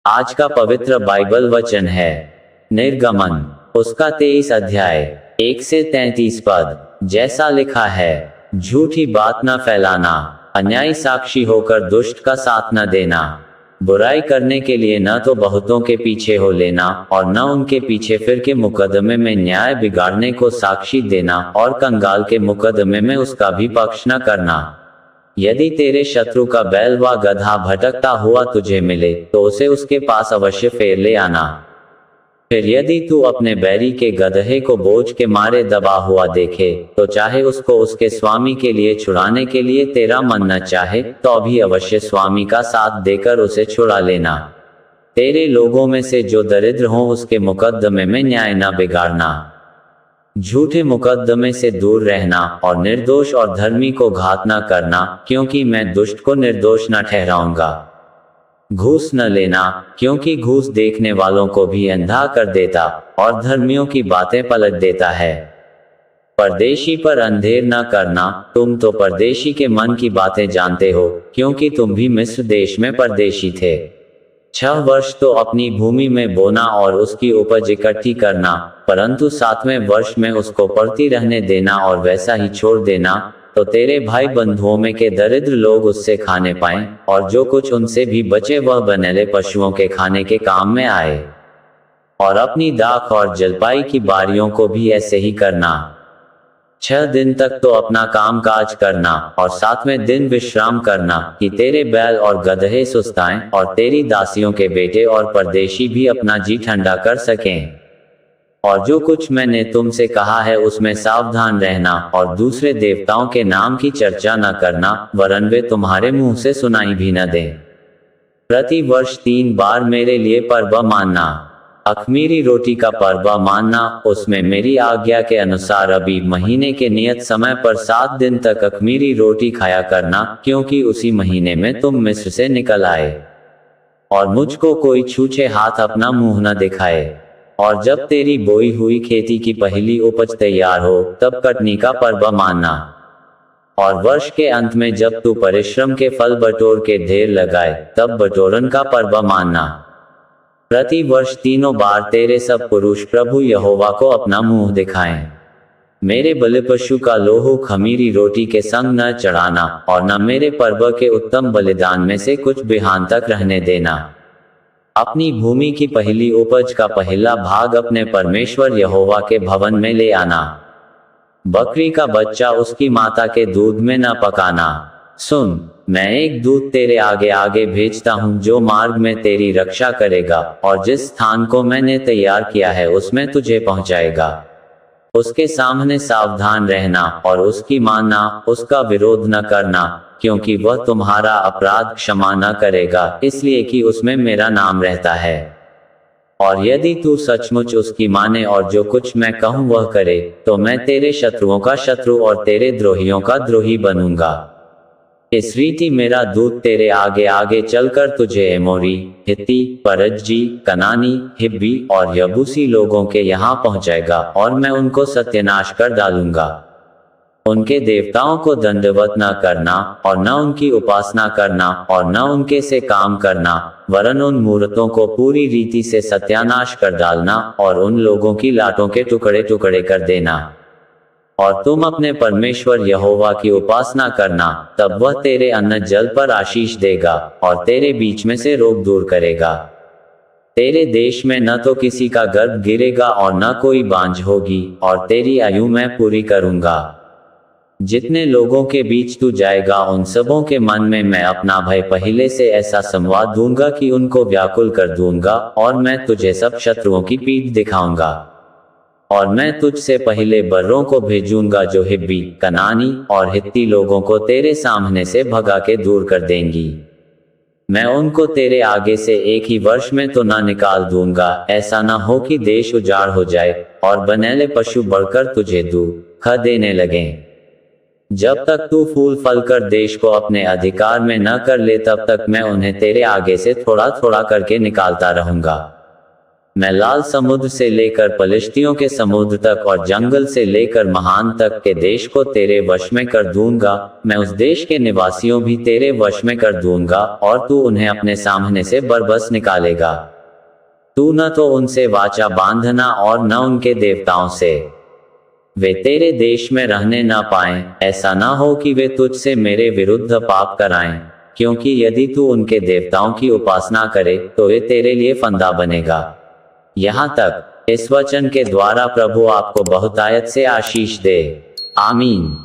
आज का पवित्र बाइबल वचन है निर्गमन, उसका 23 अध्याय 1 से 33 पद। जैसा लिखा है, झूठी बात न फैलाना, अन्यायी साक्षी होकर दुष्ट का साथ न देना, बुराई करने के लिए न तो बहुतों के पीछे हो लेना और न उनके पीछे फिर के मुकदमे में न्याय बिगाड़ने को साक्षी देना, और कंगाल के मुकदमे में उसका भी पक्ष न करना। यदि तेरे शत्रु का बैल व गधा भटकता हुआ तुझे मिले तो उसे उसके पास अवश्य फेर ले आना। फिर यदि तू अपने बैरी के गधे को बोझ के मारे दबा हुआ देखे तो चाहे उसको उसके स्वामी के लिए छुड़ाने के लिए तेरा मन न चाहे तो भी अवश्य स्वामी का साथ देकर उसे छुड़ा लेना। तेरे लोगों में से जो दरिद्र हों उसके मुकदमे में न्याय न बिगाड़ना। झूठे मुकदमे से दूर रहना और निर्दोष और धर्मी को घात न करना, क्योंकि मैं दुष्ट को निर्दोष न ठहराऊंगा। घूस न लेना, क्योंकि घूस देखने वालों को भी अंधा कर देता और धर्मियों की बातें पलट देता है। परदेशी पर अंधेर न करना, तुम तो परदेशी के मन की बातें जानते हो, क्योंकि तुम भी मिस्र देश में परदेशी थे। 6 वर्ष तो अपनी भूमि में बोना और उसकी उपज इकट्ठी करना, परंतु 7वें वर्ष में उसको पड़ती रहने देना और वैसा ही छोड़ देना, तो तेरे भाई बंधुओं में के दरिद्र लोग उससे खाने पाएं, और जो कुछ उनसे भी बचे वह बनेले पशुओं के खाने के काम में आए। और अपनी दाख और जलपाई की बारियों को भी ऐसे ही करना। 6 दिन तक तो अपना काम काज करना और 7वें दिन विश्राम करना, कि तेरे बैल और गधे सुस्ताएं और तेरी दासियों के बेटे और परदेशी भी अपना जी ठंडा कर सकें। और जो कुछ मैंने तुमसे कहा है उसमें सावधान रहना और दूसरे देवताओं के नाम की चर्चा न करना, वरन वे तुम्हारे मुंह से सुनाई भी न दें। प्रति वर्ष 3 बार मेरे लिए पर्व मानना। अख़मीरी रोटी का पर्व मानना, उसमें मेरी आज्ञा के अनुसार अबीब महीने के नियत समय पर 7 दिन तक अख़मीरी रोटी खाया करना, क्योंकि उसी महीने में तुम मिस्र से निकल आए। और मुझको कोई छूछे हाथ अपना मुंह न दिखाए। और जब तेरी बोई हुई खेती की पहली उपज तैयार हो तब कटनी का पर्व मानना। और वर्ष के अंत में जब तू परिश्रम के फल बटोर के ढेर लगाए तब बटोरन का पर्व मानना। प्रति वर्ष 3 बार तेरे सब पुरुष प्रभु यहोवा को अपना मुंह दिखाएं। मेरे बलिपशु का लोहू खमीरी रोटी के संग न चढ़ाना, और न मेरे पर्व के उत्तम बलिदान में से कुछ बिहान तक रहने देना। अपनी भूमि की पहली उपज का पहला भाग अपने परमेश्वर यहोवा के भवन में ले आना। बकरी का बच्चा उसकी माता के दूध में न पकाना। सुन, मैं एक दूत तेरे आगे आगे भेजता हूँ जो मार्ग में तेरी रक्षा करेगा, और जिस स्थान को मैंने तैयार किया है उसमें तुझे पहुँचाएगा। उसके सामने सावधान रहना और उसकी मानना, उसका विरोध न करना, क्योंकि वह तुम्हारा अपराध क्षमा न करेगा, इसलिए कि उसमें मेरा नाम रहता है। और यदि तू सचमुच उसकी माने और जो कुछ मैं कहूँ वह करे, तो मैं तेरे शत्रुओं का शत्रु और तेरे द्रोहियों का द्रोही बनूंगा। इस रीति मेरा दूत तेरे आगे आगे चलकर तुझे एमोरी, हित्ती, परज्जी, कनानी, हिब्बी और यबूसी लोगों के यहाँ पहुँचाएगा, और मैं उनको सत्यानाश कर डालूंगा। उनके देवताओं को दंडवत न करना और न उनकी उपासना करना और न उनके से काम करना, वरन उन मूर्तों को पूरी रीति से सत्यानाश कर डालना और उन लोगों की लाटों के टुकड़े टुकड़े कर देना। और तुम अपने परमेश्वर यहोवा की उपासना करना, तब वह तेरे अन्न जल पर आशीष देगा और तेरे बीच में से रोग दूर करेगा। तेरे देश में न तो किसी का गर्भ गिरेगा और न कोई बांझ होगी, और तेरी आयु मैं पूरी करूंगा। जितने लोगों के बीच तू जाएगा उन सबों के मन में मैं अपना भय पहले से ऐसा संवाद दूंगा कि उनको व्याकुल कर दूंगा, और मैं तुझे सब शत्रुओं की पीठ दिखाऊंगा। और मैं तुझसे पहले बर्रों को भेजूंगा जो हिब्बी, कनानी और हित्ती लोगों को तेरे सामने से भगा के दूर कर देंगी। मैं उनको तेरे आगे से एक ही वर्ष में तो ना निकाल दूंगा, ऐसा ना हो कि देश उजाड़ हो जाए और बनेले पशु बढ़कर तुझे दुख देने लगें। जब तक तू फूल फल कर देश को अपने अधिकार में न कर ले तब तक मैं उन्हें तेरे आगे से थोड़ा थोड़ा करके निकालता रहूंगा। मैं लाल समुद्र से लेकर पलिश्तियों के समुद्र तक और जंगल से लेकर महान तक के देश को तेरे वश में कर दूंगा। मैं उस देश के निवासियों भी तेरे वश में कर दूंगा और तू उन्हें अपने सामने से बरबस निकालेगा। तू न तो उनसे वाचा बांधना और न उनके देवताओं से। वे तेरे देश में रहने न पाएं, ऐसा न हो कि वे तुझसे मेरे विरुद्ध पाप कराएं, क्योंकि यदि तू उनके देवताओं की उपासना करे तो ये तेरे लिए फंदा बनेगा। यहाँ तक इस वचन के द्वारा प्रभु आपको बहुतायत से आशीष दे। आमीन।